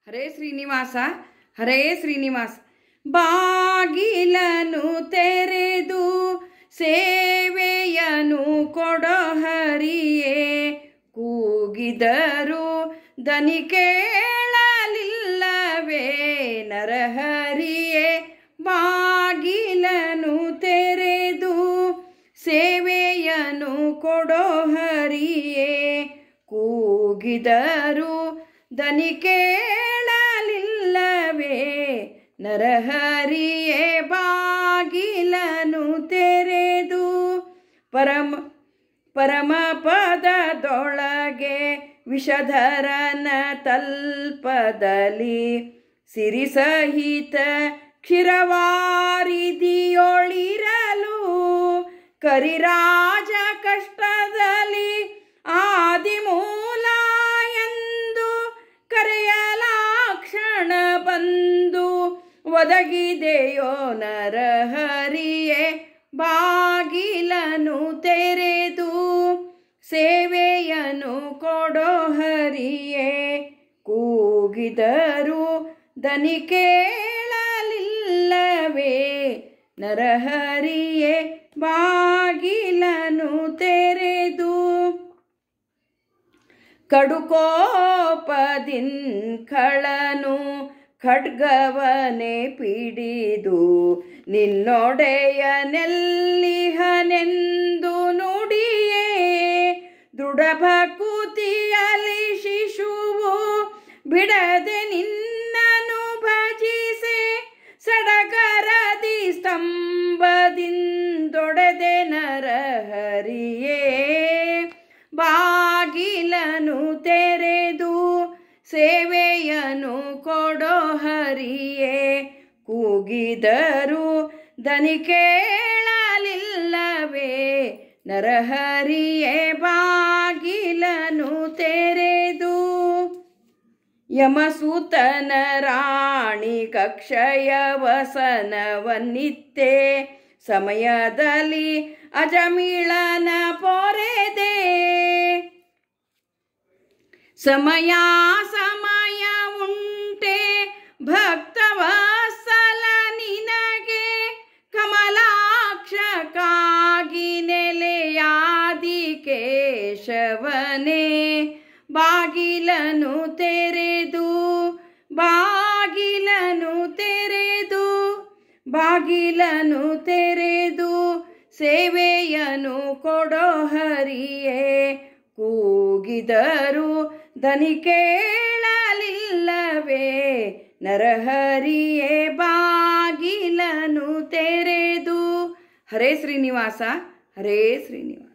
ಹರೇ ಶ್ರೀನಿವಾಸ ಹರೇ ಶ್ರೀನಿವಾಸ. ಬಾಗಿಲನು ತೆರೆದು ಸೇವೆಯನು ಕೊಡೋ ಹರಿಯೇ, ಕೂಗಿದರು ದನಿ ಕೇಳಲಿಲ್ಲವೇ ನರಹರಿಯೇ. ಬಾಗಿಲನು ತೆರೆದು ಸೇವೆಯನು ಕೊಡೋ ಹರಿಯೇ, ಕೂಗಿದರು ದನಿ ಕೇಳಲಿಲ್ಲವೇ ನರಹರಿಯೇ. ಬಾಗಿಲನು ತೆರೆದು ಪರಮಪದದೊಳಗೆ ವಿಷಧರನ ತಲ್ಪದಲ್ಲಿ ಸಿರಿಸಹಿತ ಕ್ಷೀರವಾರಿದಿಯೊಳಿರಲು, ಕರಿರಾಜ ಕಷ್ಟದಲ್ಲಿ ಆದಿಮೂಲ ಎಂದು ಕರೆಯಲಾಕ್ಷಣ ಬಂದು ಒದಗಿದೆಯೋ ನರಹರಿಯೇ. ಬಾಗಿಲನು ತೆರೆದು ಸೇವೆಯನು ಕೊಡೋ ಹರಿಯೇ, ಕೂಗಿದರು ದನಿ ಕೇಳಲಿಲ್ಲವೇ ನರಹರಿಯೇ. ಬಾಗಿಲನು ತೆರೆದು ಕಡುಕೋಪದಿನ್ ಖಳನು ಖಡ್ಗವನೆ ಪಿಡಿದು ನಿನ್ನೊಡೆಯನೆಲ್ಲಿಹನೆಂದು ನುಡಿಯೇ, ದೃಢಭಕುತಿಯಲ್ಲಿ ಶಿಶುವು ಬಿಡದೆ ನಿನ್ನನು ಭಜಿಸೆ, ಸಡಗರದಿ ಸ್ತಂಭದಿಂದೊಡೆದೆ ನರಹರಿಯೇ. ಬಾಗಿಲನು ತೆರೆದು ಸೇವೆಯನು ಕೊಡೋ ಹರಿಯೇ, ಕೂಗಿದರು ದನಿ ಕೇಳಲಿಲ್ಲವೇ ನರಹರಿಯೇ. ಬಾಗಿಲನು ತೆರೆದು ಯಮಸೂತನ ರಾಣಿ ಕಕ್ಷಯ ವಸನವನ್ನಿತ್ತೆ, ಸಮಯದಲ್ಲಿ ಅಜಮಿಳನ ಪೊರೆದೆ, ಸಮಯ ಸಮಯ ಉಂಟೆ ಭಕ್ತವತ್ಸಲ ನಿನಗೆ, ಕಮಲಾಕ್ಷಕ್ಕಾಗಿ ನೆಲೆಯಾದಿ ಕೇಶವನೇ. ಬಾಗಿಲನು ತೆರೆದು ಬಾಗಿಲನು ತೆರೆದು ಸೇವೆಯನು ಕೊಡೋ ಹರಿಯೇ, ಕೂಗಿದರು ದನಿ ಕೇಳಲಿಲ್ಲವೇ ನರಹರಿಯೇ. ಬಾಗಿಲನು ತೆರೆದು. ಹರೇ ಶ್ರೀನಿವಾಸ ಹರೇ ಶ್ರೀನಿವಾಸ.